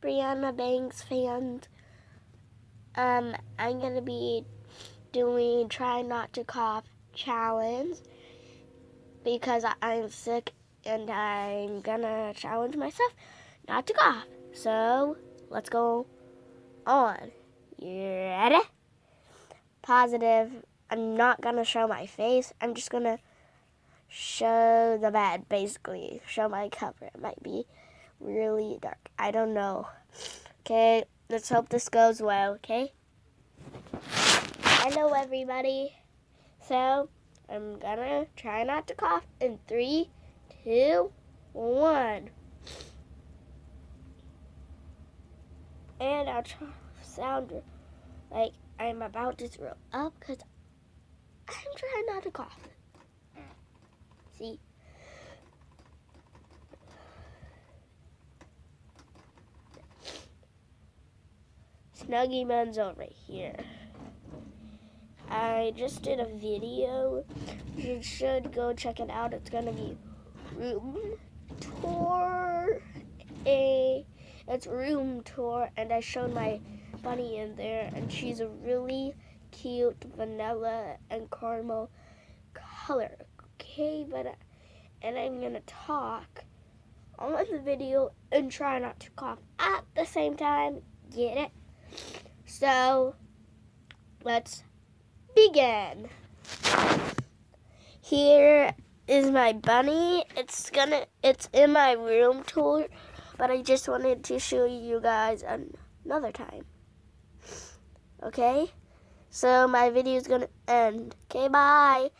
Brianna Banks fans. I'm gonna be doing Try Not to Cough challenge because I'm sick and I'm gonna challenge myself not to cough. So let's go on. You ready? Positive. I'm not gonna show my face. I'm just gonna show the bed, basically. Show my cover. It might be really dark. I don't know. Okay, let's hope this goes well, okay? Hello, everybody. So, I'm gonna try not to cough in 3, 2, 1. And I'll sound like I'm about to throw up because I'm trying not to cough. See? Snuggie Man's over here. I just did a video. You should go check it out. It's gonna be room tour. It's room tour, and I showed my bunny in there, and she's a really cute vanilla and caramel color. Okay, and I'm gonna talk on the video and try not to cough at the same time. Get it? So let's begin. Here is my bunny. It's in my room tour, but I just wanted to show you guys another time. Okay? So my video is gonna end. Okay, bye.